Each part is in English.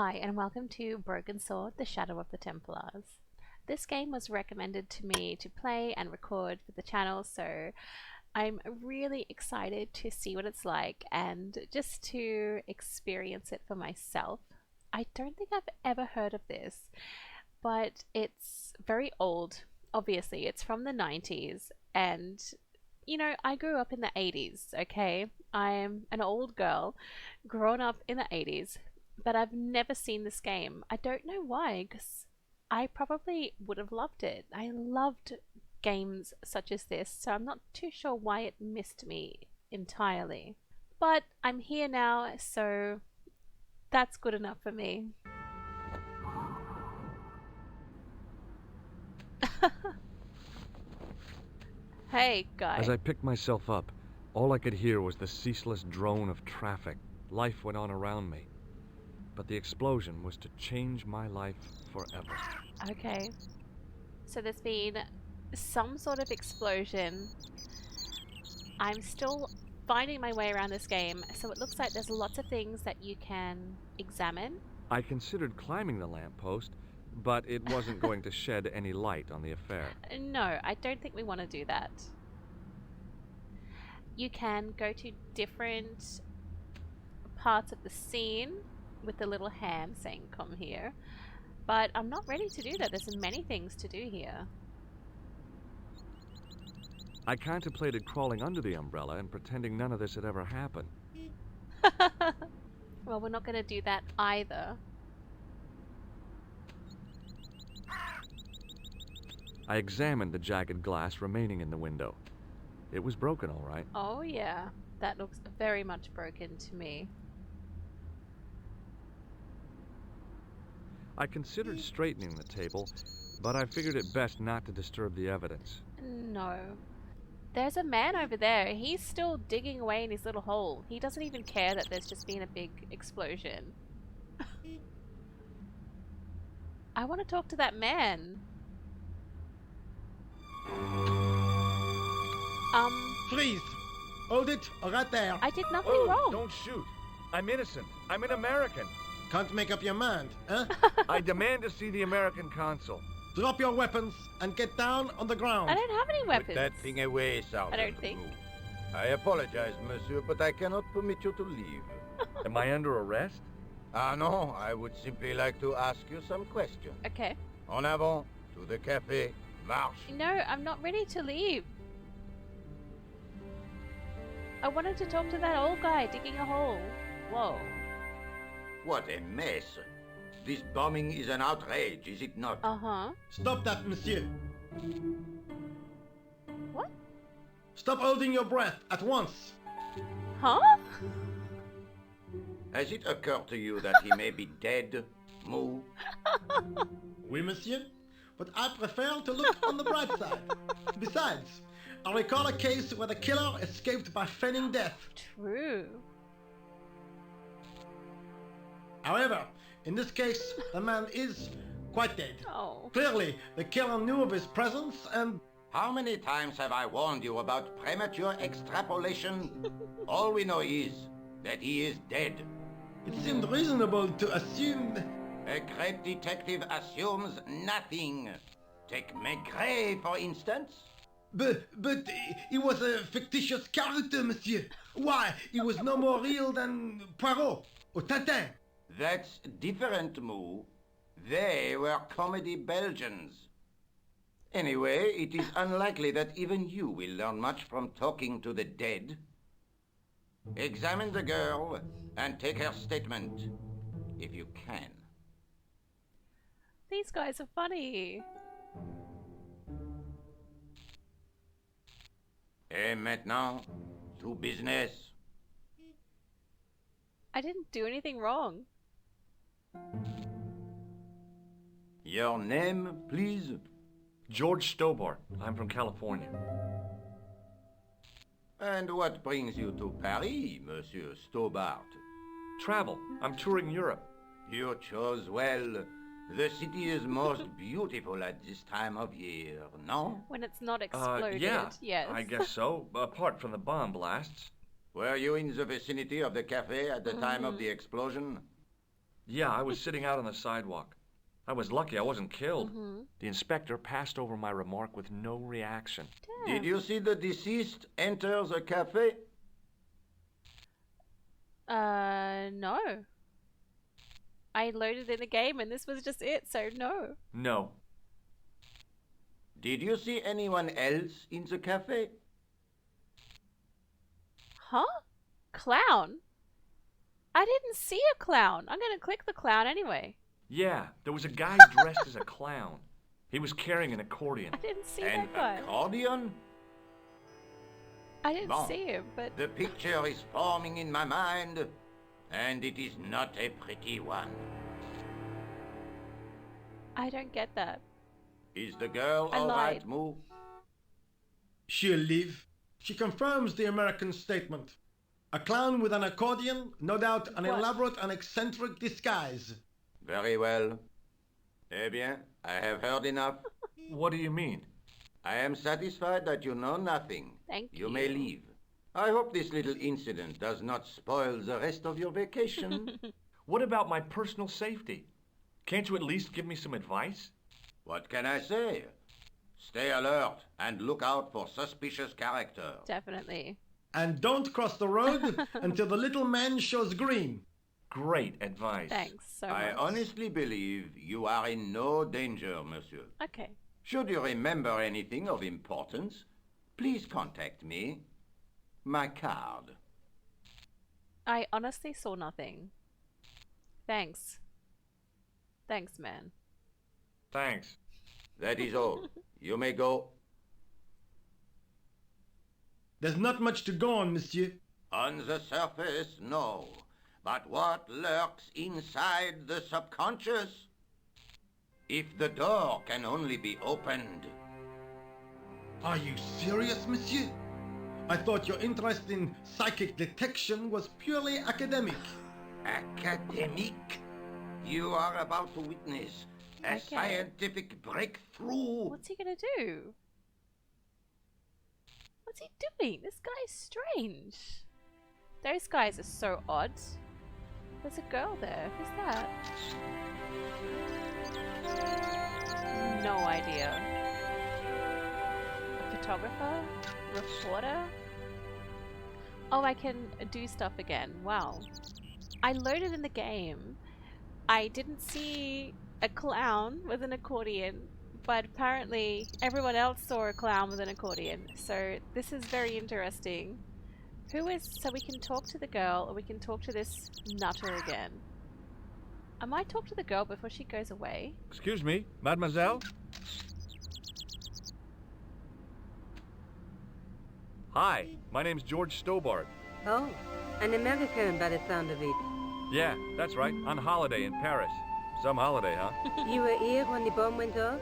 Hi, and welcome to Broken Sword, The Shadow of the Templars. This game was recommended to me to play and record for the channel, so I'm really excited to see what it's like and just to experience it for myself. I don't think I've ever heard of this, but it's very old. Obviously, it's from the 90s, and I grew up in the 80s, okay? I'm an old girl, grown up in the 80s, but I've never seen this game. I don't know why, because I probably would have loved it. I loved games such as this, so I'm not too sure why it missed me entirely. But I'm here now, so that's good enough for me. Hey, guy. As I picked myself up, all I could hear was the ceaseless drone of traffic. Life went on around me. But the explosion was to change my life forever. Okay. So there's been some sort of explosion. I'm still finding my way around this game, so it looks like there's lots of things that you can examine. I considered climbing the lamppost, but it wasn't going to shed any light on the affair. No, I don't think we want to do that. You can go to different parts of the scene with the little hand saying come here, but I'm not ready to do that. There's many things to do here. I contemplated crawling under the umbrella and pretending none of this had ever happened. Well, we're not going to do that either. I examined the jagged glass remaining in the window. It was broken, all right. Oh yeah, that looks very much broken to me. I considered straightening the table, but I figured it best not to disturb the evidence. No. There's a man over there. He's still digging away in his little hole. He doesn't even care that there's just been a big explosion. I want to talk to that man. Please, hold it right there. I did nothing wrong. Don't shoot. I'm innocent. I'm an American. Can't make up your mind, huh? I demand to see the American consul. Drop your weapons and get down on the ground. I don't have any weapons. Put that thing away, Sergeant. I don't think. I apologize, monsieur, but I cannot permit you to leave. Am I under arrest? Ah, no, I would simply like to ask you some questions. Okay. En avant, to the café, marche. No, I'm not ready to leave. I wanted to talk to that old guy digging a hole. Whoa. What a mess. This bombing is an outrage, is it not? Uh-huh. Stop that, monsieur. What? Stop holding your breath at once. Huh? Has it occurred to you that he may be dead, Moo? Oui, monsieur. But I prefer to look on the bright side. Besides, I recall a case where the killer escaped by feigning death. True. However, in this case, the man is quite dead. Oh. Clearly, the killer knew of his presence and... How many times have I warned you about premature extrapolation? All we know is that he is dead. It seemed reasonable to assume... A great detective assumes nothing. Take Maigret, for instance. But he was a fictitious character, monsieur. Why, he was no more real than Poirot or Tintin. That's different, Moo. They were comedy Belgians. Anyway, it is unlikely that even you will learn much from talking to the dead. Examine the girl and take her statement, if you can. These guys are funny. Et maintenant, to business. I didn't do anything wrong. Your name, please? George Stobbart. I'm from California. And what brings you to Paris, Monsieur Stobbart? Travel. I'm touring Europe. You chose well. The city is most beautiful at this time of year, no? When it's not exploded, Yeah, yes. I guess so, apart from the bomb blasts. Were you in the vicinity of the cafe at the time of the explosion? Yeah, I was sitting out on the sidewalk. I was lucky I wasn't killed. Mm-hmm. The inspector passed over my remark with no reaction. Did you see the deceased enter the cafe? No. I loaded in the game and this was just it, so no. No. Did you see anyone else in the cafe? Huh? Clown? I didn't see a clown. I'm gonna click the clown anyway. Yeah, there was a guy dressed as a clown. He was carrying an accordion. I didn't see An that guy. accordion? I didn't Bon. see him, but The picture is forming in my mind, and it is not a pretty one. I don't get that. Is the girl I all right, lied. Moo? She'll live. She confirms the American statement. A clown with an accordion, no doubt an What? elaborate and eccentric disguise. Very well. Eh bien, I have heard enough. What do you mean? I am satisfied that you know nothing. Thank You may leave. I hope this little incident does not spoil the rest of your vacation. What about my personal safety? Can't you at least give me some advice? What can I say? Stay alert and look out for suspicious characters. Definitely. And don't cross the road until the little man shows green. Great advice. Thanks so I much. honestly believe you are in no danger, monsieur. Okay. Should you remember anything of importance, please contact me. My card. I honestly saw nothing. Thanks. Thanks, man. Thanks. That is all. You may go. There's not much to go on, monsieur. On the surface, no. But what lurks inside the subconscious? If the door can only be opened. Are you serious, monsieur? I thought your interest in psychic detection was purely academic. Academic? You are about to witness a Okay. scientific breakthrough. What's he gonna do? What's he doing? This guy's strange. Those guys are so odd. There's a girl there. Who's that? No idea. A photographer? Reporter? Oh, I can do stuff again. Wow. I loaded in the game. I didn't see a clown with an accordion, but apparently everyone else saw a clown with an accordion. So this is very interesting. So we can talk to the girl, or we can talk to this nutter again. I might talk to the girl before she goes away. Excuse me, mademoiselle? Hi, my name's George Stobbart. Oh, an American by the sound of it. Yeah, that's right, on holiday in Paris. Some holiday, huh? You were here when the bomb went off?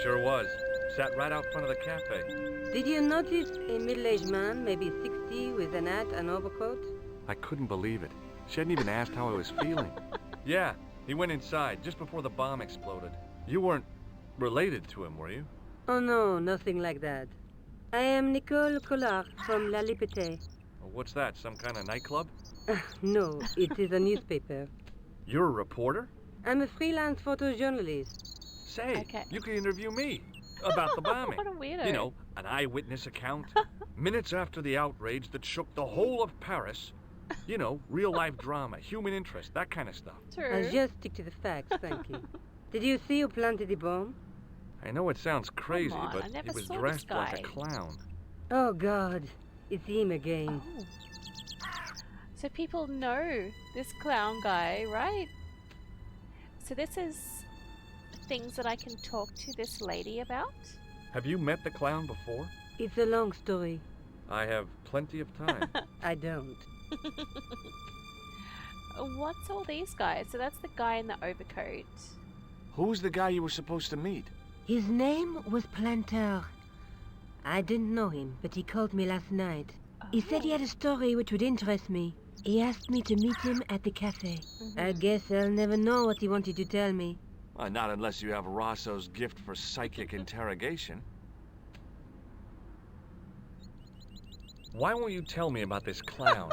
Sure was. Sat right out front of the cafe. Did you notice a middle-aged man, maybe 60, with an hat and overcoat? I couldn't believe it. She hadn't even asked how I was feeling. Yeah, he went inside just before the bomb exploded. You weren't related to him, were you? Oh no, nothing like that. I am Nicole Collard from La Liberté. Well, what's that, some kind of nightclub? No, it is a newspaper. You're a reporter? I'm a freelance photojournalist. Say, Okay. you can interview me about the bombing. What a weirdo. You know, an eyewitness account. Minutes after the outrage that shook the whole of Paris. You know, real-life drama, human interest, that kind of stuff. True. I'll just stick to the facts, thank you. Did you see who planted the bomb? I know it sounds crazy, on, I but never he was saw this dressed like guy. a clown. Oh God, it's him again. Oh. So people know this clown guy, right? So this is things that I can talk to this lady about? Have you met the clown before? It's a long story. I have plenty of time. I don't. What's all these guys? So that's the guy in the overcoat. Who's the guy you were supposed to meet? His name was Planter. I didn't know him, but he called me last night. He said he had a story which would interest me. He asked me to meet him at the cafe. I guess I'll never know what he wanted to tell me. Not unless you have Rosso's gift for psychic interrogation. Why won't you tell me about this clown?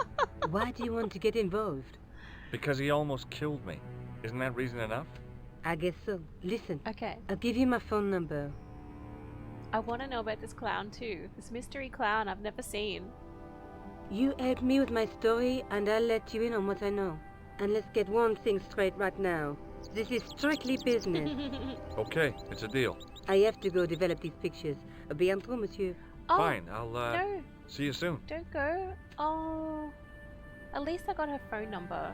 Why do you want to get involved? Because he almost killed me. Isn't that reason enough? I guess so. Listen, Okay. I'll give you my phone number. I want to know about this clown too. This mystery clown I've never seen. You help me with my story, and I'll let you in on what I know. And let's get one thing straight right now. This is strictly business. Okay, it's a deal. I have to go develop these pictures. Bientôt, monsieur. Oh, Fine, I'll no, see you soon. don't go. Oh, at least I got her phone number.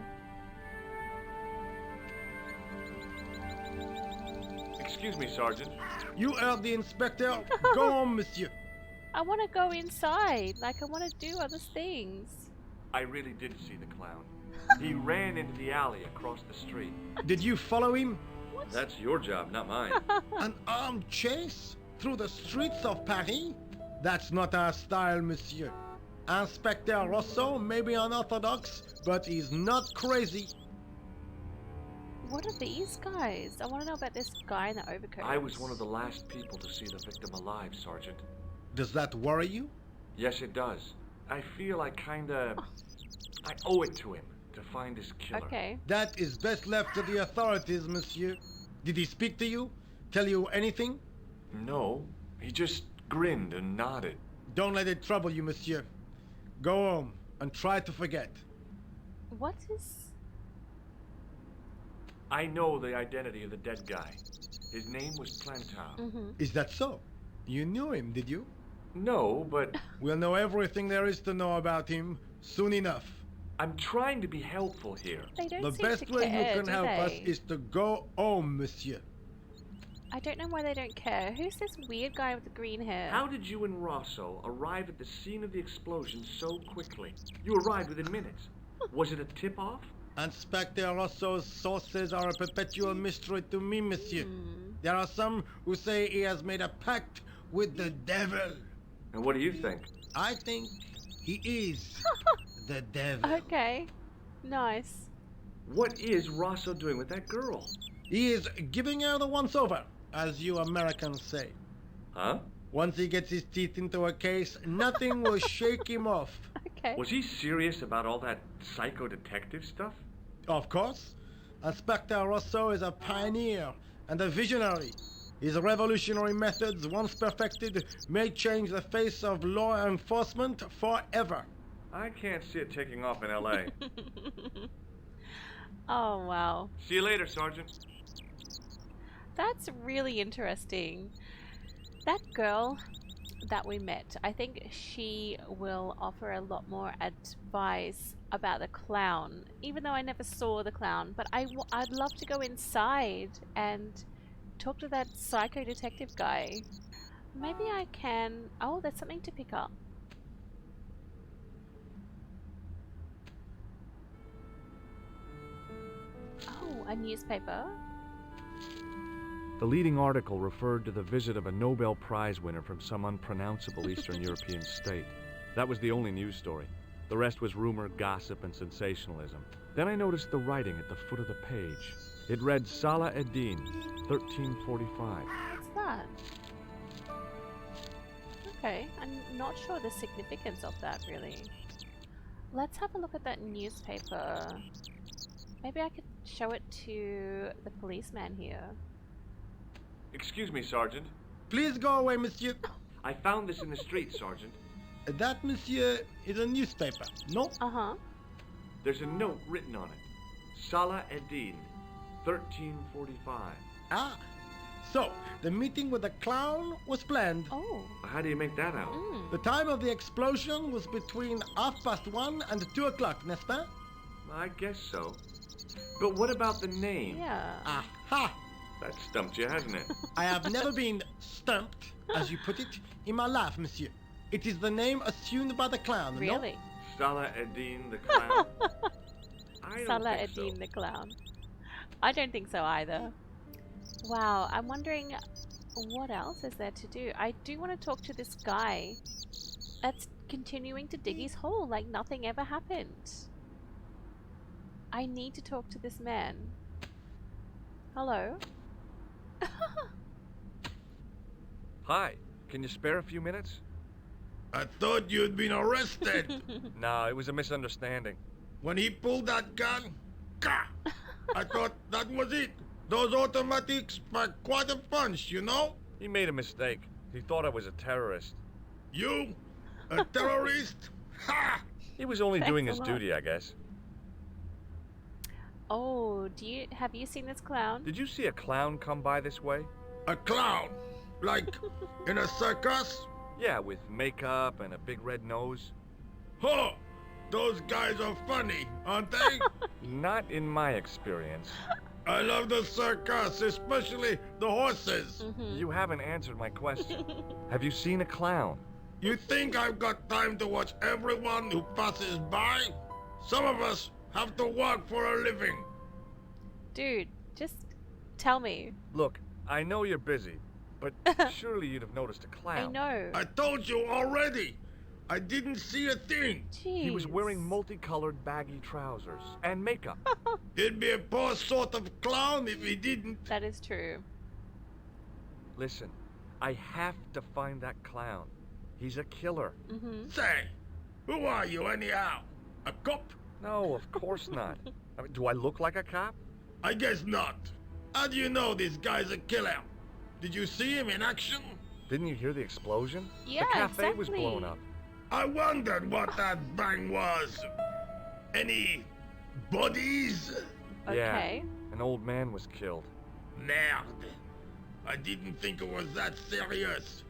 Excuse me, Sergeant. You heard the inspector. Go on, monsieur. I want to go inside. Like, I want to do other things. I really did see the clown. He ran into the alley across the street. Did you follow him? That's your job, not mine. An armed chase through the streets of Paris? That's not our style, monsieur. Inspector Rosso may be unorthodox, but he's not crazy. What are these guys? I want to know about this guy in the overcoat. I was one of the last people to see the victim alive, Sergeant. Does that worry you? Yes, it does. I feel I owe it to him to find his killer. Okay. That is best left to the authorities, monsieur. Did he speak to you? Tell you anything? No, he just grinned and nodded. Don't let it trouble you, monsieur. Go home and try to forget. What is... I know the identity of the dead guy. His name was Plantar. Is that so? You knew him, did you? No, but We'll know everything there is to know about him soon enough. I'm trying to be helpful here. They don't The seem best to way care, you can do help us they? is to go home, monsieur. I don't know why they don't care. Who's this weird guy with the green hair? How did you and Rosso arrive at the scene of the explosion so quickly? You arrived within minutes. Was it a tip-off? Inspector Rosso's sources are a perpetual mystery to me, monsieur. There are some who say he has made a pact with the devil. And what do you think? I think he is the devil. Okay. Nice. What is Rosso doing with that girl? He is giving her the once-over, as you Americans say. Huh? Once he gets his teeth into a case, nothing will shake him off. Okay. Was he serious about all that psycho-detective stuff? Of course, Inspector Rosso is a pioneer and a visionary. His revolutionary methods, once perfected, may change the face of law enforcement forever. I can't see it taking off in L.A. Oh, wow. See you later, Sergeant. That's really interesting. That girl that we met, I think she will offer a lot more advice about the clown, even though I never saw the clown. But I'd love to go inside and talk to that psycho detective guy. Maybe I can... Oh, there's something to pick up. Oh, a newspaper. The leading article referred to the visit of a Nobel Prize winner from some unpronounceable Eastern European state. That was the only news story. The rest was rumor, gossip, and sensationalism. Then I noticed the writing at the foot of the page. It read Salah ad-Din, 1345. What's that? Okay, I'm not sure the significance of that, really. Let's have a look at that newspaper. Maybe I could show it to the policeman here. Excuse me, Sergeant. Please go away, monsieur. I found this in the street, Sergeant. That, monsieur, is a newspaper, no? Uh-huh. There's a note written on it. Salah ad-Din, 1345. Ah, so the meeting with the clown was planned. Oh. How do you make that out? The time of the explosion was between 1:30 and 2 o'clock, n'est-ce pas? I guess so. But what about the name? Yeah. Aha! That stumped you, hasn't it? I have never been stumped, as you put it, in my life, monsieur. It is the name assumed by the clown, no? Really? Salah ad-Din the clown? I don't Salah think so. ad-Din the clown. I don't think so either. Wow, I'm wondering what else is there to do. I do want to talk to this guy that's continuing to dig his hole like nothing ever happened. I need to talk to this man. Hello? Hi, can you spare a few minutes? I thought you'd been arrested. No, it was a misunderstanding. When he pulled that gun, gah! I thought that was it. Those automatics pack quite a punch, you know? He made a mistake. He thought I was a terrorist. You? A terrorist? Ha! He was only Thanks doing a his lot. duty, I guess. Oh, have you seen this clown? Did you see a clown come by this way? A clown? Like in a circus? Yeah, with makeup and a big red nose. Huh! Those guys are funny, aren't they? Not in my experience. I love the circus, especially the horses. You haven't answered my question. Have you seen a clown? You think I've got time to watch everyone who passes by? Some of us have to work for a living. Dude, just tell me. Look, I know you're busy, but surely you'd have noticed a clown. I know. I told you already. I didn't see a thing. Jeez. He was wearing multicolored baggy trousers and makeup. He'd be a poor sort of clown if he didn't. That is true. Listen, I have to find that clown. He's a killer. Say, who are you anyhow? A cop? No, of course not. I mean, do I look like a cop? I guess not. How do you know this guy's a killer? Did you see him in action? Didn't you hear the explosion? Yeah, the cafe was exactly. blown up. I wondered what that bang was. Any bodies? Okay. Yeah, an old man was killed. Merde. I didn't think it was that serious.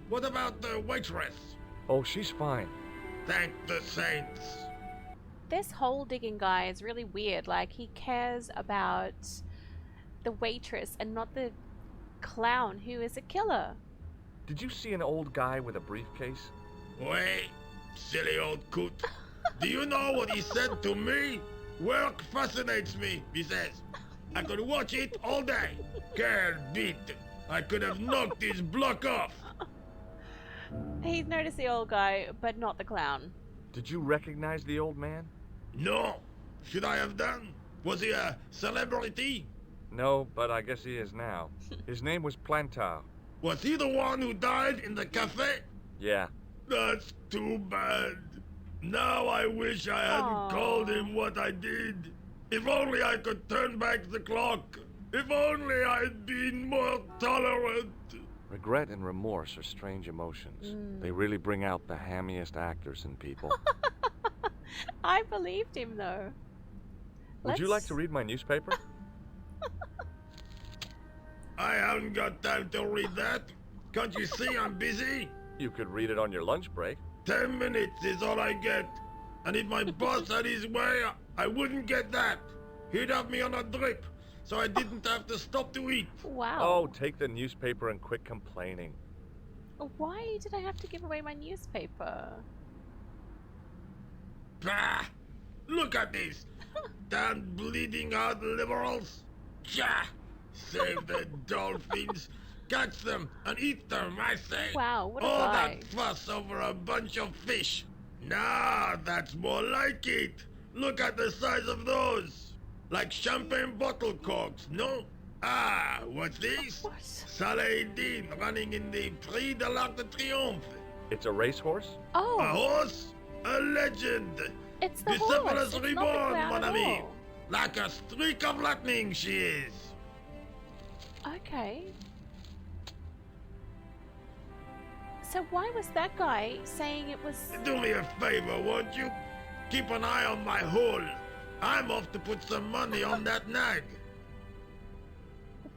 What about the waitress? Oh, she's fine. Thank the saints. This hole digging guy is really weird. Like, he cares about the waitress and not the clown who is a killer. Did you see an old guy with a briefcase? Wait, silly old coot. Do you know what he said to me? Work fascinates me, he says. I could watch it all day. Quel bite. I could have knocked his block off. He's noticed the old guy, but not the clown. Did you recognize the old man? No. Should I have done? Was he a celebrity? No, but I guess he is now. His name was Plantar. Was he the one who died in the cafe? Yeah. That's too bad. Now I wish I hadn't Aw. called him what I did. If only I could turn back the clock. If only I'd been more tolerant. Regret and remorse are strange emotions. They really bring out the hammiest actors in people. I believed him, though. Would you like to read my newspaper? I haven't got time to read that. Can't you see I'm busy? You could read it on your lunch break. 10 minutes is all I get. And if my boss had his way, I wouldn't get that. He'd have me on a drip, so I didn't have to stop to eat. Wow. Oh, take the newspaper and quit complaining. Why did I have to give away my newspaper? Bah! Look at this. Damn bleeding heart liberals. Tja! Save the dolphins. Catch them and eat them, I say. Wow, what a All guy. that fuss over a bunch of fish. Nah, that's more like it. Look at the size of those. Like champagne bottle corks, no? Ah, what's this? What? Saladin running in the Prix de l'Arc de Triomphe. It's a racehorse? A Oh, horse? A legend. it's the Bucephalus horse. It's not the reborn, clown mon at ami. all. Like a streak of lightning she is. Okay. So why was that guy saying it was... Do me a favor, won't you? Keep an eye on my hole. I'm off to put some money on that nag.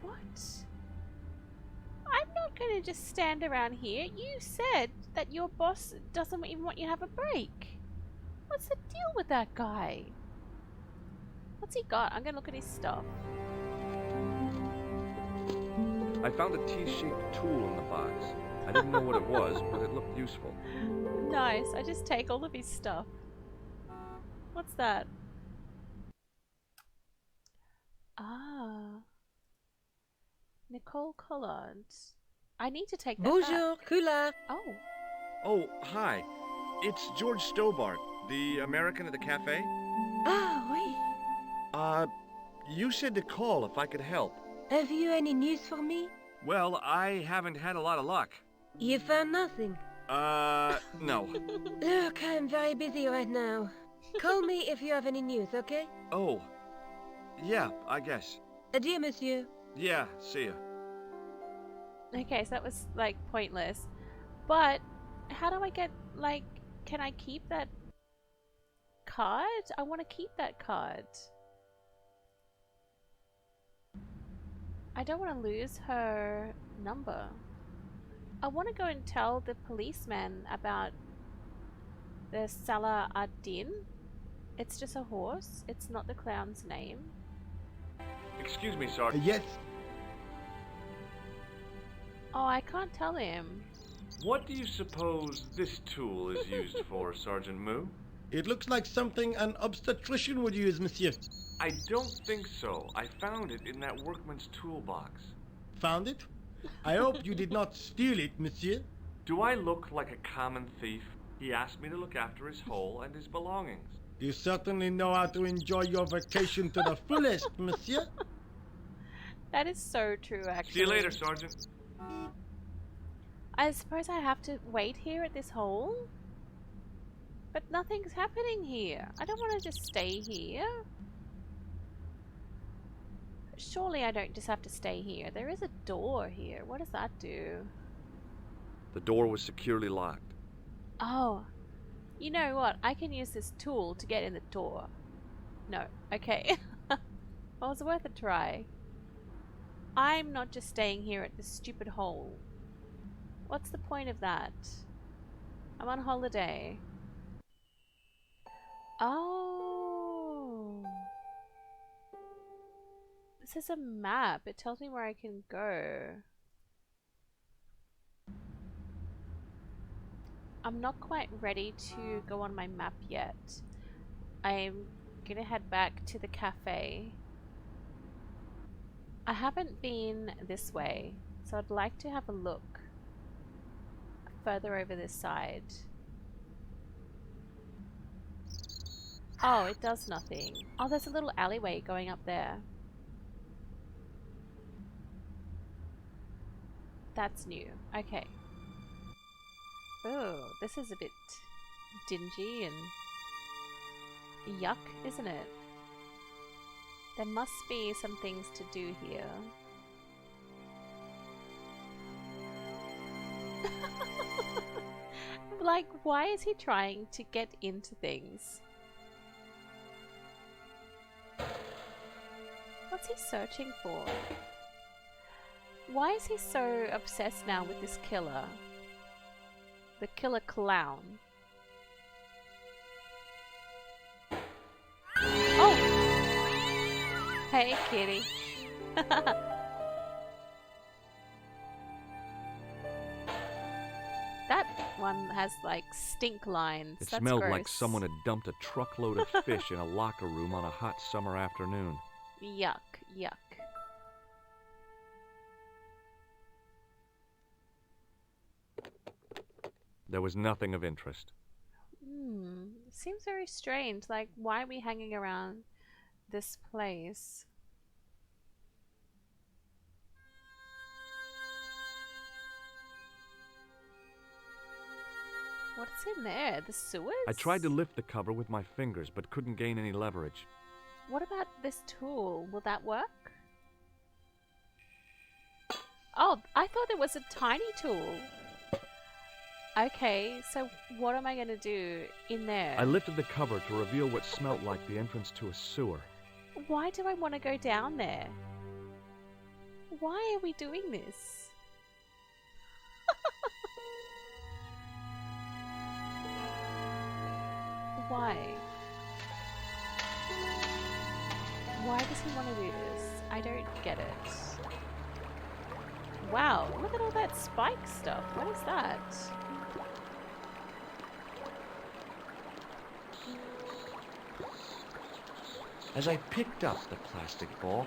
What? I'm not going to just stand around here. You said that your boss doesn't even want you to have a break. What's the deal with that guy? What's he got? I'm going to look at his stuff. I found a T-shaped tool in the box. I didn't know what it was, but it looked useful. Nice. I just take all of his stuff. What's that? Ah. Nicole Collard. I need to take that Bonjour, back. Kula. Oh. Oh, hi. It's George Stobbart, the American at the cafe. Ah, oui. You said to call if I could help. Have you any news for me? Well, I haven't had a lot of luck. You found nothing. No. Look, I'm very busy right now. Call me if you have any news, okay? Oh, Yeah, I guess. Adieu, monsieur. Yeah, see ya. Okay, so that was like pointless. But how do I get like? Can I keep that card? I want to keep that card. I don't want to lose her number. I want to go and tell the policeman about the Salah ad-Din. It's just a horse. It's not the clown's name. Excuse me, Sergeant. Yes, Oh, I can't tell him. What do you suppose this tool is used for, Sergeant Moo? it looks like something an obstetrician would use, monsieur. I don't think so. I found it in that workman's toolbox. Found it? I hope you did not steal it, monsieur. Do I look like a common thief? He asked me to look after his hole and his belongings. You certainly know how to enjoy your vacation to the fullest, monsieur. That is so true, actually. See you later, Sergeant. I suppose I have to wait here at this hole? But nothing's happening here. I don't want to just stay here. Surely I don't just have to stay here. There is a door here. What does that do? The door was securely locked. Oh. You know what? I can use this tool to get in the door. No. Okay. Well, it's worth a try. I'm not just staying here at this stupid hole. What's the point of that? I'm on holiday. Oh. This is a map. It tells me where I can go. I'm not quite ready to go on my map yet. I'm gonna head back to the cafe. I haven't been this way, so I'd like to have a look further over this side. Oh, it does nothing. Oh, there's a little alleyway going up there. That's new. Okay. Oh, this is a bit dingy and yuck, isn't it? There must be some things to do here. Like, why is he trying to get into things? What's he searching for? Why is he so obsessed now with this killer? The killer clown. Oh! Hey, kitty. That one has like stink lines. It That's smelled gross. like someone had dumped a truckload of fish in a locker room on a hot summer afternoon. Yuck, yuck. There was nothing of interest. Seems very strange. Like, why are we hanging around this place? What's in there? The sewers? I tried to lift the cover with my fingers, but couldn't gain any leverage. What about this tool? Will that work? Oh, I thought there was a tiny tool. Okay, so what am I going to do in there? I lifted the cover to reveal what smelt like the entrance to a sewer. Why do I want to go down there? Why are we doing this? Why? Why does he want to do this? I don't get it. Wow, look at all that spike stuff. What is that? As I picked up the plastic ball,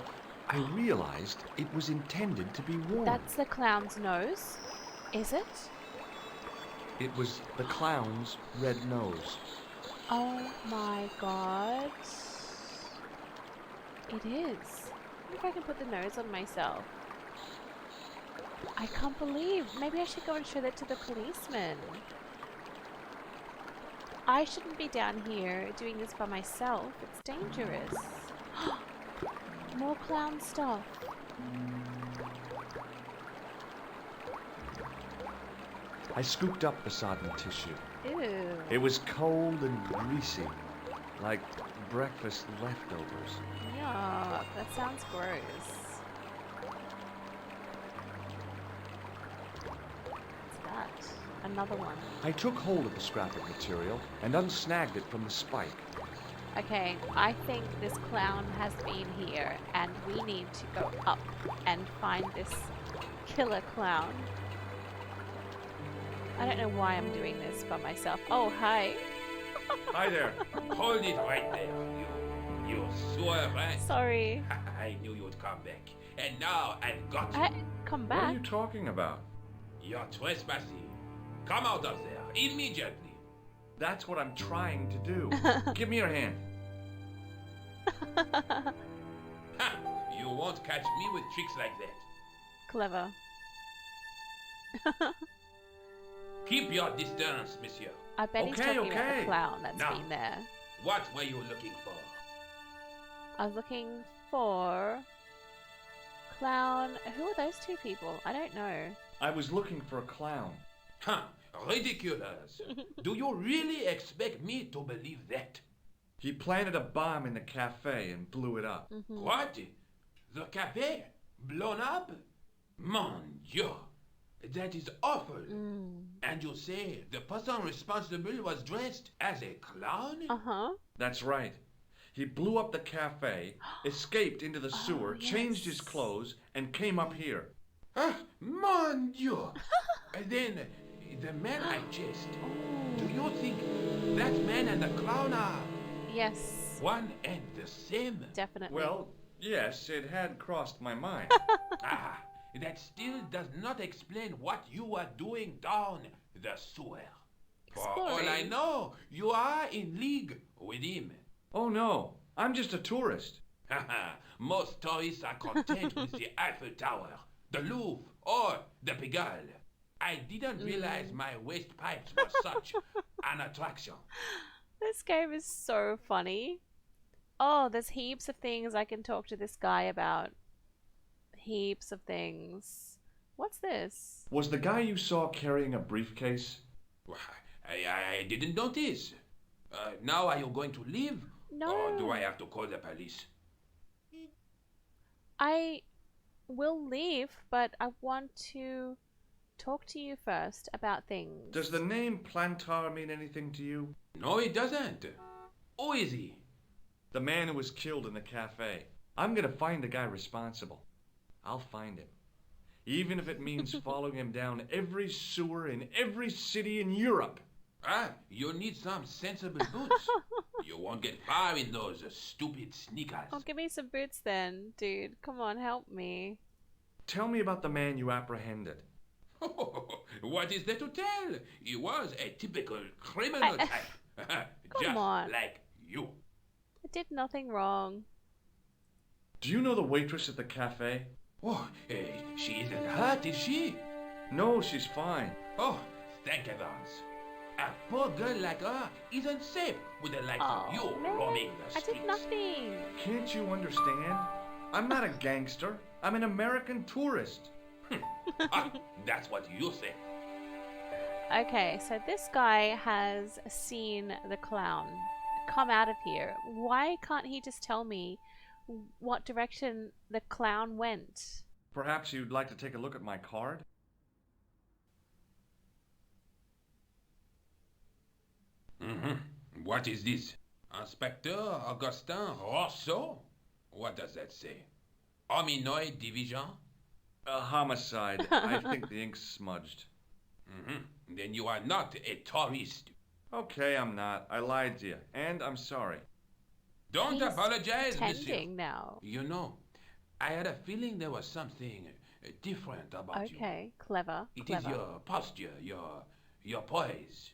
I realized it was intended to be worn. That's the clown's nose? Is it? It was the clown's red nose. Oh my god. It is. I wonder if I can put the nose on myself. I can't believe. Maybe I should go and show that to the policeman. I shouldn't be down here doing this by myself. It's dangerous. More clown stuff. I scooped up the sodden tissue. Ew. It was cold and greasy, like breakfast leftovers. Yuck, that sounds gross. What's that? Another one. I took hold of the scrap of material and unsnagged it from the spike. Okay, I think this clown has been here and we need to go up and find this killer clown. I don't know why I'm doing this by myself. Oh, hi. Hi there. Hold it right there, you sewer rat. Sorry. I knew you'd come back. And now I've got you. Come What are back. you talking about? You're trespassing. Come out of there, immediately. That's what I'm trying to do. Give me your hand. Ha! You won't catch me with tricks like that. Clever. Keep your distance, monsieur. I bet he's Okay, talking about okay. the clown that's Now. been there. What were you looking for? I was looking for... Clown... Who are those two people? I don't know. I was looking for a clown. Huh, ridiculous. Do you really expect me to believe that? He planted a bomb in the cafe and blew it up. What? The cafe? Blown up? Mon Dieu, that is awful. And you say the person responsible was dressed as a clown? Uh-huh. That's right. He blew up the cafe, escaped into the sewer, changed his clothes, and came up here. Ah, mon Dieu. And then, the man I chased, do you think that man and the clown are Yes. one and the same? Definitely. Well, yes, it had crossed my mind. Ah, that still does not explain what you were doing down the sewer. For all I Exploring. know, you are in league with him. Oh no, I'm just a tourist. Haha, most tourists are content with the Eiffel Tower, the Louvre, or the Pigalle. I didn't realize my waste pipes were such an attraction. This game is so funny. Oh, there's heaps of things I can talk to this guy about. Heaps of things. What's this? Was the guy you saw carrying a briefcase? Why, I didn't notice. Now are you going to leave? No. Or do I have to call the police? I will leave, but I want to talk to you first about things. Does the name Plantar mean anything to you? No, it doesn't. Who is he? The man who was killed in the cafe. I'm gonna find the guy responsible. I'll find him. Even if it means following him down every sewer in every city in Europe. Ah, you need some sensible boots. You won't get far in those stupid sneakers. Oh, give me some boots then, dude. Come on, help me. Tell me about the man you apprehended. What is there to tell? He was a typical criminal type. Just on. like you. I did nothing wrong. Do you know the waitress at the cafe? Oh, she isn't hurt, is she? No, she's fine. Oh, thank heavens. A poor girl like her isn't safe with the likes of you man. roaming the I streets. did nothing. Can't you understand? I'm not a gangster. I'm an American tourist. Ah, that's what you say. Okay, so this guy has seen the clown come out of here. Why can't he just tell me what direction the clown went? Perhaps you'd like to take a look at my card? What is this? Inspector Augustin Rousseau? What does that say? Hominoid Division? A homicide. I think the ink's smudged. Then you are not a tourist. Okay, I'm not. I lied to you. And I'm sorry. Don't He's apologize, monsieur. Pretending now. You know, I had a feeling there was something different about you. Okay, clever. It clever. is your posture, your poise.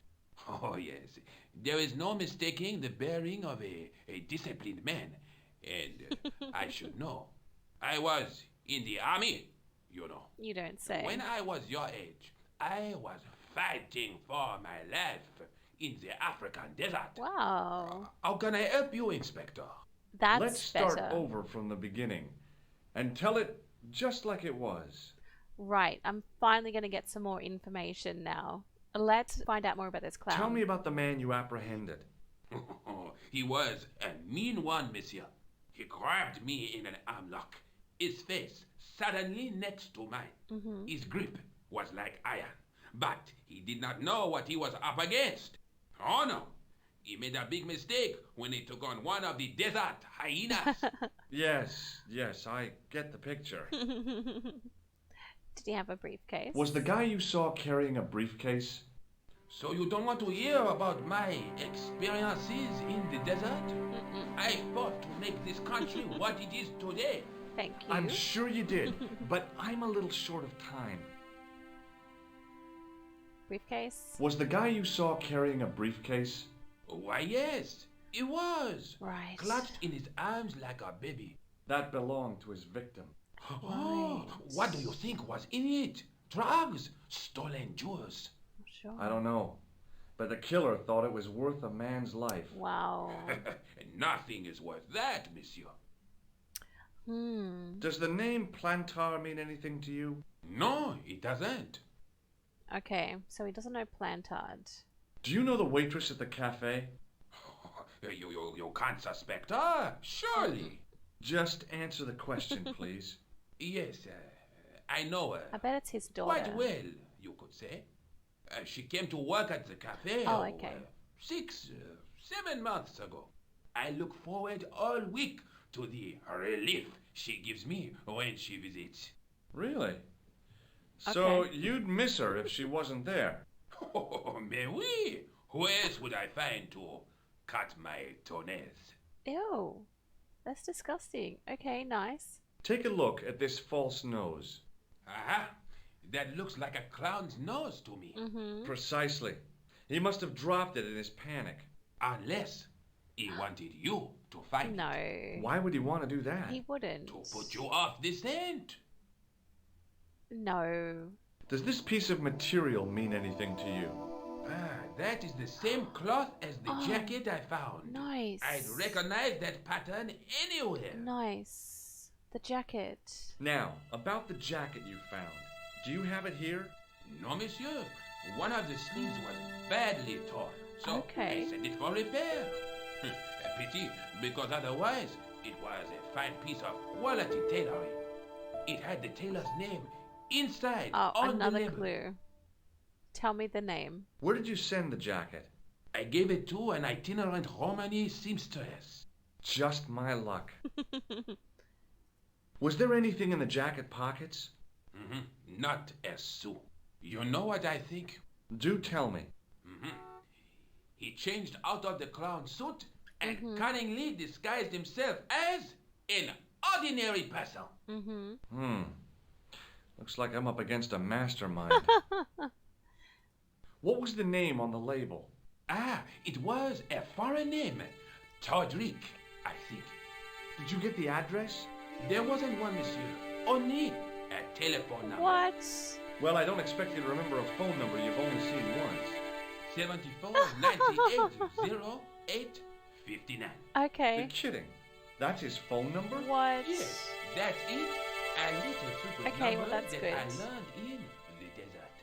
Oh, yes. There is no mistaking the bearing of a disciplined man. And I should know. I was in the army, you know. You don't say. When I was your age, I was fighting for my life in the African desert. Wow. How can I help you, Inspector? That's Let's start better. over from the beginning and tell it just like it was. Right, I'm finally going to get some more information now. Let's find out more about this clown. Tell me about the man you apprehended. He was a mean one, monsieur. He grabbed me in an armlock. His face suddenly next to mine. His grip was like iron, but he did not know what he was up against. Oh no, he made a big mistake when he took on one of the desert hyenas. Yes, I get the picture. Did he have a briefcase? Was the guy you saw carrying a briefcase? So you don't want to hear about my experiences in the desert? I fought to make this country what it is today. Thank you. I'm sure you did, but I'm a little short of time. Briefcase? Was the guy you saw carrying a briefcase? Why, yes, he was. Right. Clutched in his arms like a baby. That belonged to his victim. Oh, what do you think was in it? Drugs? Stolen jewels? Sure. I don't know, but the killer thought it was worth a man's life. Wow. Nothing is worth that, monsieur. Does the name Plantar mean anything to you? No, it doesn't. Okay, so he doesn't know Plantard. Do you know the waitress at the cafe? You can't suspect her, surely. Just answer the question, please. Yes, I know her. I bet it's his daughter. Quite well, you could say. She came to work at the cafe Oh, okay. 7 months ago. I look forward all week to the relief she gives me when she visits. Really? So Okay. you'd miss her if she wasn't there? Oh, mais oui. Who else would I find to cut my toenails? Ew. That's disgusting. Okay, nice. Take a look at this false nose. Aha! That looks like a clown's nose to me. Precisely. He must have dropped it in his panic. Unless he wanted you to find No. it. Why would he want to do that? He wouldn't. To put you off the scent. No. Does this piece of material mean anything to you? That is the same cloth as the jacket I found. Nice. I'd recognize that pattern anywhere. Nice. The jacket. Now, about the jacket you found. Do you have it here? No, monsieur. One of the sleeves was badly torn. So Okay. I sent it for repair. A pity, because otherwise it was a fine piece of quality tailoring. It had the tailor's name inside Oh, on another the label. clue. Tell me the name. Where did you send the jacket? I gave it to an itinerant Romany seamstress. Just my luck. Was there anything in the jacket pockets? Not a sou. You know what I think? Do tell me. He changed out of the clown suit and cunningly disguised himself as an ordinary person. Looks like I'm up against a mastermind. What was the name on the label? It was a foreign name. Todrick, I think. Did you get the address? There wasn't one, monsieur. Only a telephone number. What? Well, I don't expect you to remember a phone number you've only seen once. 74 98 08 59. Okay. You're kidding. That's his phone number? What? Yes, that's it. A little secret Okay, number well, that's that good. I learned in the desert.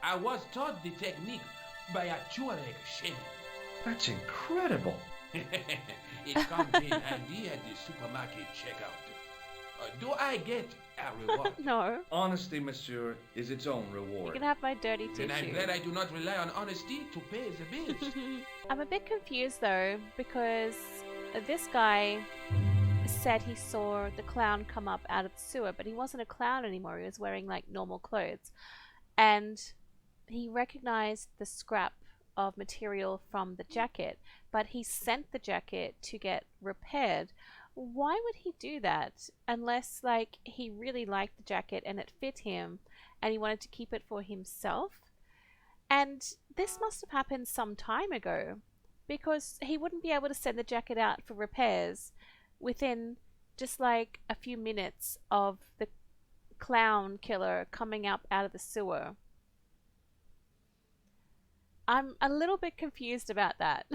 I was taught the technique by a Tuareg shaman. That's incredible. It comes in handy at the supermarket checkout. Do I get a reward? No. Honesty, monsieur, is its own You reward. can have my dirty Then I'm tissue. glad I do not rely on honesty to pay the bills. I'm a bit confused though, because this guy said he saw the clown come up out of the sewer, but he wasn't a clown anymore. He was wearing like normal clothes. And he recognized the scrap of material from the jacket, but he sent the jacket to get repaired. Why would he do that? Unless like he really liked the jacket and it fit him and he wanted to keep it for himself. And this must have happened some time ago, because he wouldn't be able to send the jacket out for repairs within just like a few minutes of the clown killer coming up out of the sewer. I'm a little bit confused about that.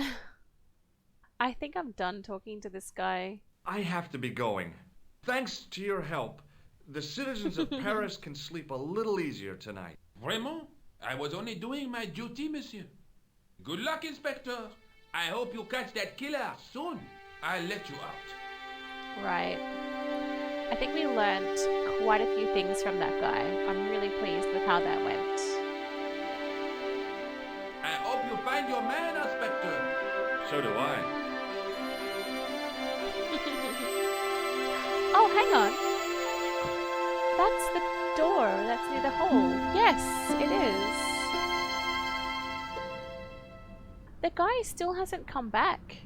I think I'm done talking to this guy. I have to be going. Thanks to your help, the citizens of Paris can sleep a little easier tonight. Vraiment? I was only doing my duty, monsieur. Good luck, Inspector. I hope you catch that killer soon. I'll let you out. Right. I think we learnt quite a few things from that guy. I'm really pleased with how that went. I hope you find your man, Inspector. So do I. Oh, hang on. That's the door that's near the hole. Yes, it is. The guy still hasn't come back.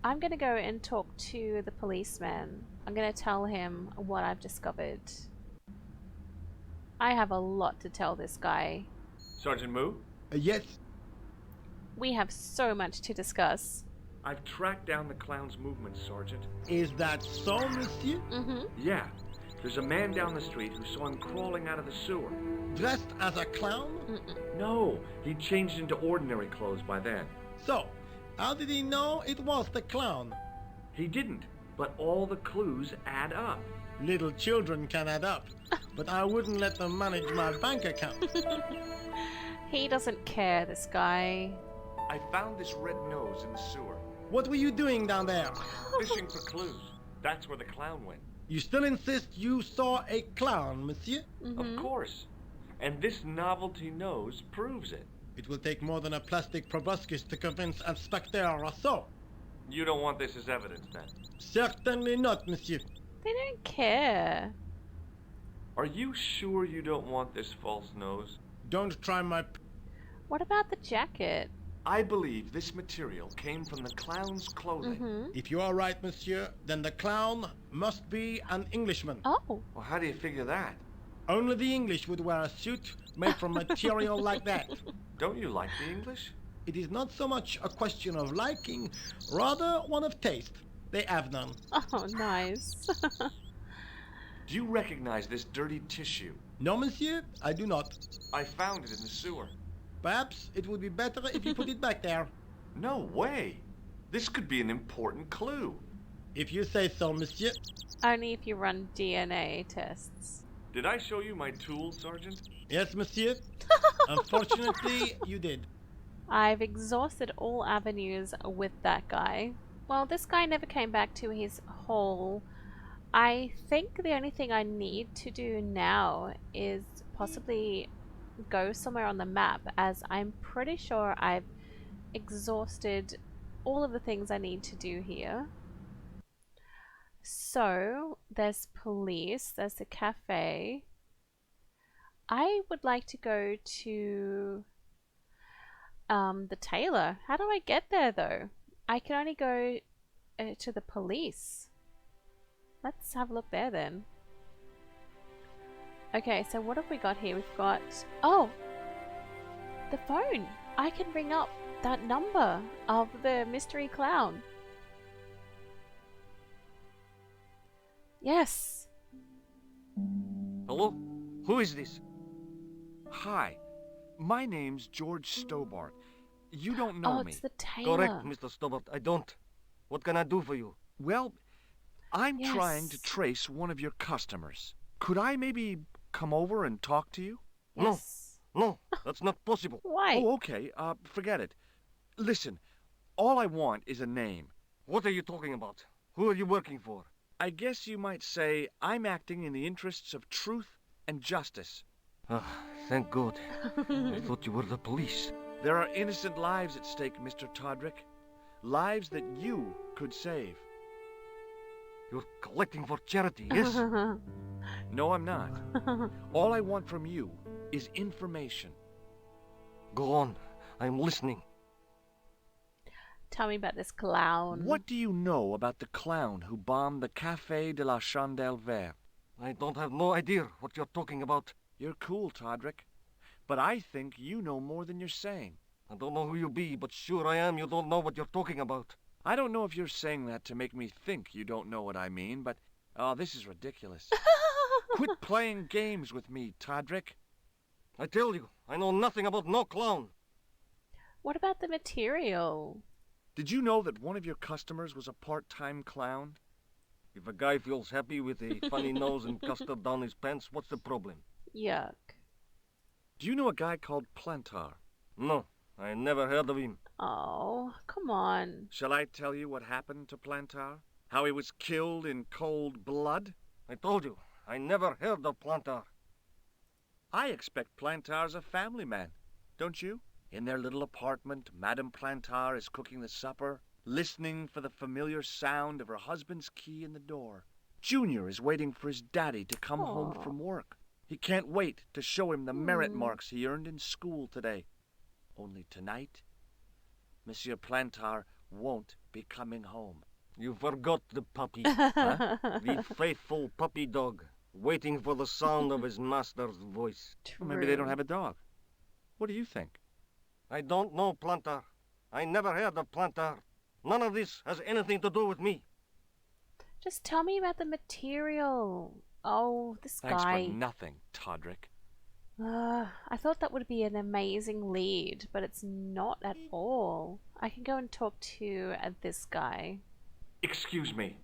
I'm gonna go and talk to the policeman. I'm gonna tell him what I've discovered. I have a lot to tell this guy. Sergeant Moo? Yes. We have so much to discuss. I've tracked down the clown's movements, Sergeant. Is that so, monsieur? Mm-hmm. Yeah. There's a man down the street who saw him crawling out of the sewer. Dressed as a clown? No, he'd changed into ordinary clothes by then. So, how did he know it was the clown? He didn't, but all the clues add up. Little children can add up, but I wouldn't let them manage my bank account. He doesn't care, this guy. I found this red nose in the sewer, What were you doing down there? fishing for clues. That's where the clown went. You still insist you saw a clown, monsieur? Of course. And this novelty nose proves it. It will take more than a plastic proboscis to convince Inspector Rousseau. You don't want this as evidence, then? Certainly not, monsieur. They don't care. Are you sure you don't want this false nose? Don't try my... What about the jacket? I believe this material came from the clown's clothing. If you are right, monsieur, then the clown must be an Englishman. Oh. Well, how do you figure that? Only the English would wear a suit made from material like that. Don't you like the English? It is not so much a question of liking, rather one of taste. They have none. Oh, nice. Do you recognize this dirty tissue? No, monsieur, I do not. I found it in the sewer. Perhaps it would be better if you put it back there. No way. This could be an important clue. If you say so, monsieur. Only if you run DNA tests. Did I show you my tools, Sergeant? Yes, monsieur. Unfortunately, you did. I've exhausted all avenues with that guy. Well, this guy never came back to his hole. I think the only thing I need to do now is possibly go somewhere on the map, as I'm pretty sure I've exhausted all of the things I need to do here. So, there's police, there's the cafe. I would like to go to the tailor. How do I get there though? I can only go to the police. Let's have a look there then. Okay, so what have we got here? We've got... Oh! The phone! I can ring up that number of the mystery clown. Yes! Hello? Who is this? Hi. My name's George Stobbart. You don't know Oh, me. it's the tailor. Correct, Mr. Stobbart. I don't. What can I do for you? Well, I'm Yes. trying to trace one of your customers. Could I maybe come over and talk to you? Yes. No, that's not possible. Why? Oh, okay. Forget it. Listen, all I want is a name. What are you talking about? Who are you working for? I guess you might say I'm acting in the interests of truth and justice. Ah, thank God. I thought you were the police. There are innocent lives at stake, Mr. Todrick. Lives that you could save. You're collecting for charity, yes? No, I'm not. All I want from you is information. Go on. I'm listening. Tell me about this clown. What do you know about the clown who bombed the Café de la Chandelle Verte? I don't have no idea what you're talking about. You're cool, Todrick. But I think you know more than you're saying. I don't know who you be, but sure I am you don't know what you're talking about. I don't know if you're saying that to make me think you don't know what I mean, but... Oh, this is ridiculous. Quit playing games with me, Todrick. I tell you, I know nothing about no clown. What about the material? Did you know that one of your customers was a part-time clown? If a guy feels happy with a funny nose and custard down his pants, what's the problem? Yuck. Do you know a guy called Plantar? No, I never heard of him. Oh, come on. Shall I tell you what happened to Plantar? How he was killed in cold blood? I told you, I never heard of Plantar. I expect Plantar's a family man, don't you? In their little apartment, Madame Plantar is cooking the supper, listening for the familiar sound of her husband's key in the door. Junior is waiting for his daddy to come home from work. He can't wait to show him the merit marks he earned in school today. Only tonight, Monsieur Plantar won't be coming home. You forgot the puppy. Huh? The faithful puppy dog, waiting for the sound of his master's voice. Well, maybe they don't have a dog. What do you think? I don't know, Plantar. I never heard of Plantar. None of this has anything to do with me. Just tell me about the material. Oh, this Thanks guy. for nothing, Todrick. I thought that would be an amazing lead, but it's not at all. I can go and talk to this guy. Excuse me.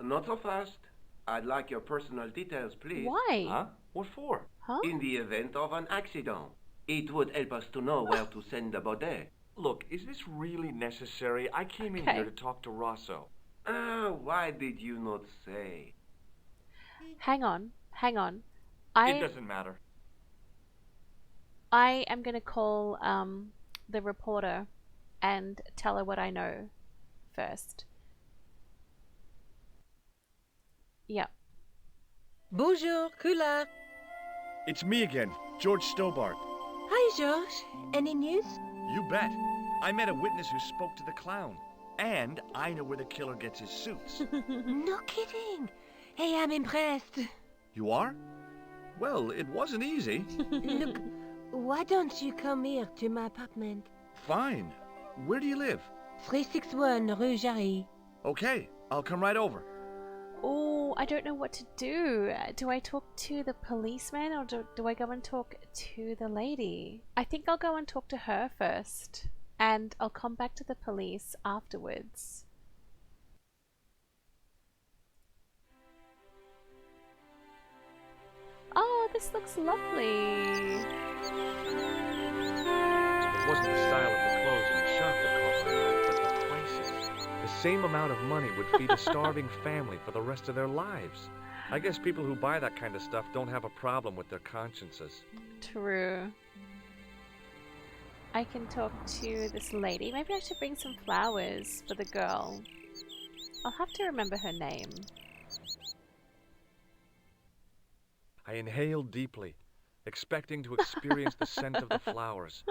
Not so fast. I'd like your personal details, please. Why? Huh? What for? Huh? In the event of an accident. It would help us to know where to send the body. Look, is this really necessary? I came in Okay. here to talk to Rosso. Why did you not say? Hang on. It doesn't matter. I am going to call the reporter and tell her what I know first. Yeah. Bonjour, Kula. It's me again, George Stobbart. Hi, George. Any news? You bet. I met a witness who spoke to the clown. And I know where the killer gets his suits. No kidding. Hey, I'm impressed. You are? Well, it wasn't easy. Look, why don't you come here to my apartment? Fine. Where do you live? 361 Rue Jarry. Okay, I'll come right over. Oh, I don't know what to do. Do I talk to the policeman or do I go and talk to the lady? I think I'll go and talk to her first. And I'll come back to the police afterwards. Oh, this looks lovely. It wasn't the style of the clothes in the shop that caught my eye, but the prices. The same amount of money would feed a starving family for the rest of their lives. I guess people who buy that kind of stuff don't have a problem with their consciences. True. I can talk to this lady. Maybe I should bring some flowers for the girl. I'll have to remember her name. I inhaled deeply, expecting to experience the scent of the flowers.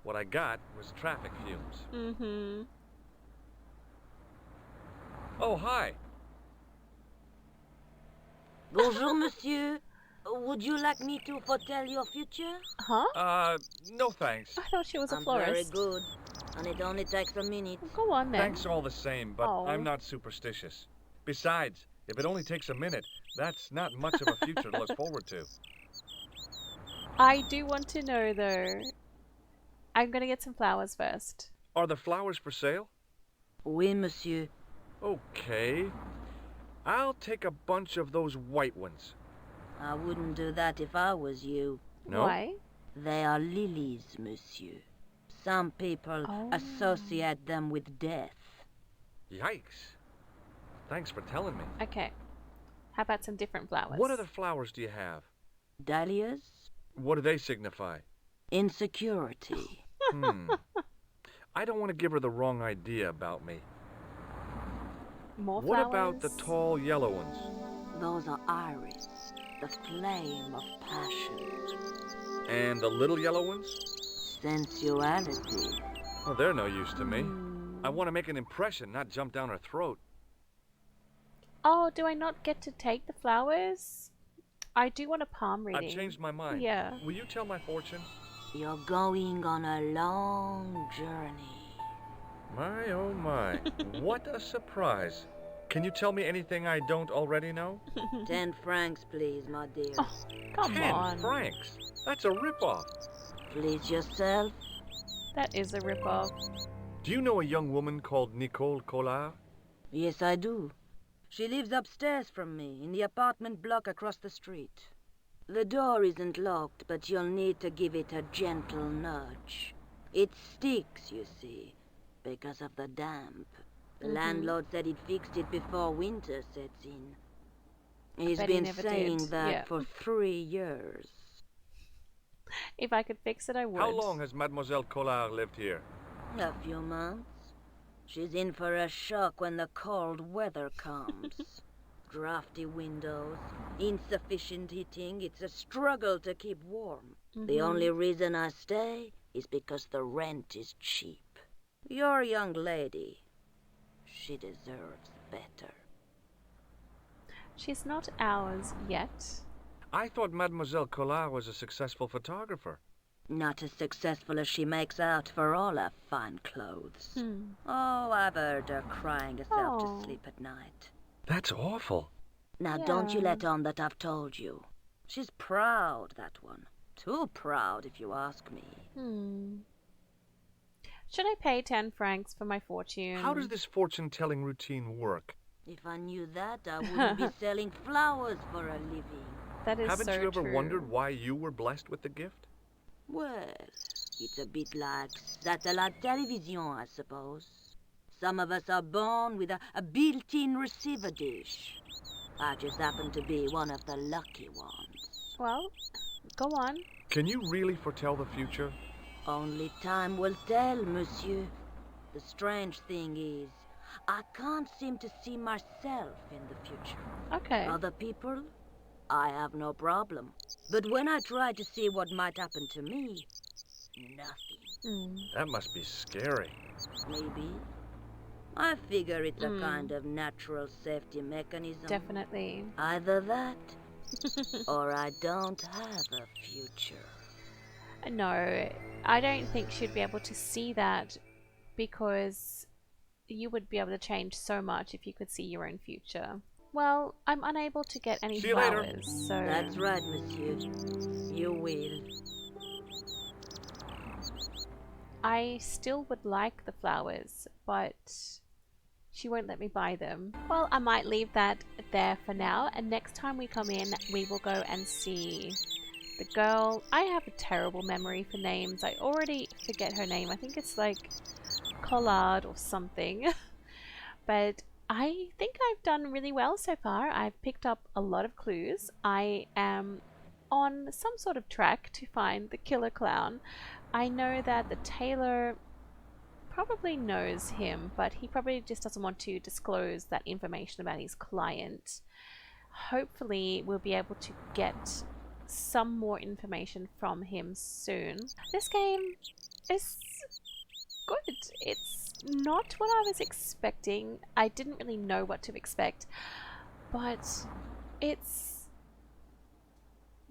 What I got was traffic fumes. Mm-hmm. Oh, hi. Bonjour, monsieur. Would you like me to foretell your future? Huh? No thanks. I thought she was a I'm very florist. good, and it only takes a minute. Go on then. Thanks all the same, but Oh. I'm not superstitious. Besides, if it only takes a minute, that's not much of a future to look forward to. I do want to know though. I'm gonna get some flowers first. Are the flowers for sale? Oui, monsieur. Okay. I'll take a bunch of those white ones. I wouldn't do that if I was you. No? Why? They are lilies, monsieur. Some people associate them with death. Yikes. Thanks for telling me. Okay. How about some different flowers? What other flowers do you have? Dahlias? What do they signify? Insecurity. I don't want to give her the wrong idea about me. More What flowers? about the tall yellow ones? Those are iris, the flame of passion. And the little yellow ones? Sensuality. Well, they're no use to me. I want to make an impression, not jump down her throat. Oh, do I not get to take the flowers? I do want a palm reading. I've changed my mind. Yeah. Will you tell my fortune? You're going on a long journey. My, oh my. What a surprise. Can you tell me anything I don't already know? 10 francs, please, my dear. Oh, come 10 on. francs? That's a ripoff. Please yourself. That is a rip-off. Do you know a young woman called Nicole Collard? Yes, I do. She lives upstairs from me, in the apartment block across the street. The door isn't locked, but you'll need to give it a gentle nudge. It sticks, you see, because of the damp. The landlord said he'd fixed it before winter sets in. He's bet he been never saying did. that Yeah. for 3 years. If I could fix it, I would. How long has Mademoiselle Collard lived here? A few months. She's in for a shock when the cold weather comes. Drafty windows, insufficient heating. It's a struggle to keep warm. The only reason I stay is because the rent is cheap. Your young lady, she deserves better. She's not ours yet. I thought Mademoiselle Collard was a successful photographer. Not as successful as she makes out for all her fine clothes. Oh, I've heard her crying herself Aw. to sleep at night. That's awful. Now, don't you Yeah. let on that I've told you. She's proud, that one. Too proud, if you ask me. Should I pay 10 francs for my fortune? How does this fortune-telling routine work? If I knew that, I wouldn't be selling flowers for a living. That is Haven't so you ever true. wondered why you were blessed with the gift? Well, it's a bit like satellite television, I suppose. Some of us are born with a built-in receiver dish. I just happen to be one of the lucky ones. Well, go on. Can you really foretell the future? Only time will tell, monsieur. The strange thing is, I can't seem to see myself in the future. Okay. Other people, I have no problem. But when I try to see what might happen to me, nothing. That must be scary. Maybe. I figure it's a kind of natural safety mechanism. Definitely. Either that, or I don't have a future. No, I don't think she'd be able to see that because you would be able to change so much if you could see your own future. Well, I'm unable to get any See you later. flowers, so... That's right, monsieur. You will. I still would like the flowers, but she won't let me buy them. Well, I might leave that there for now, and next time we come in, we will go and see the girl. I have a terrible memory for names. I already forget her name. I think it's like Collard or something. But I think I've done really well so far. I've picked up a lot of clues. I am on some sort of track to find the killer clown. I know that the tailor probably knows him, but he probably just doesn't want to disclose that information about his client. Hopefully we'll be able to get some more information from him soon. This game is good. It's not what I was expecting. I didn't really know what to expect, but it's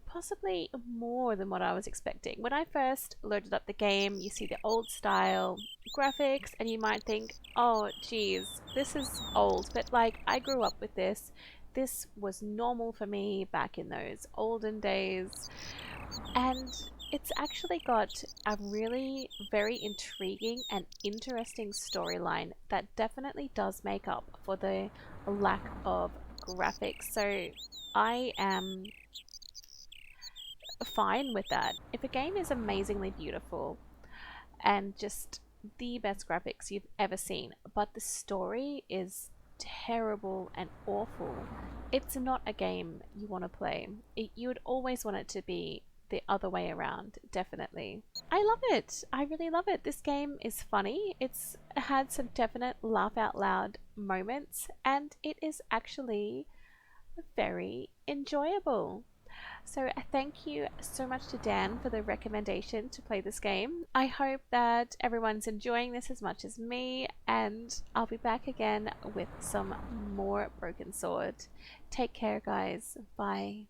possibly more than what I was expecting. When I first loaded up the game, you see the old style graphics and you might think, oh geez, this is old, but like I grew up with this. This was normal for me back in those olden days, and it's actually got a really very intriguing and interesting storyline that definitely does make up for the lack of graphics. So I am fine with that. If a game is amazingly beautiful and just the best graphics you've ever seen, but the story is terrible and awful, it's not a game you want to play. You would always want it to be the other way around, definitely. I love it. I really love it. This game is funny. It's had some definite laugh out loud moments, and it is actually very enjoyable. So thank you so much to Dan for the recommendation to play this game. I hope that everyone's enjoying this as much as me, and I'll be back again with some more Broken Sword. Take care, guys. Bye.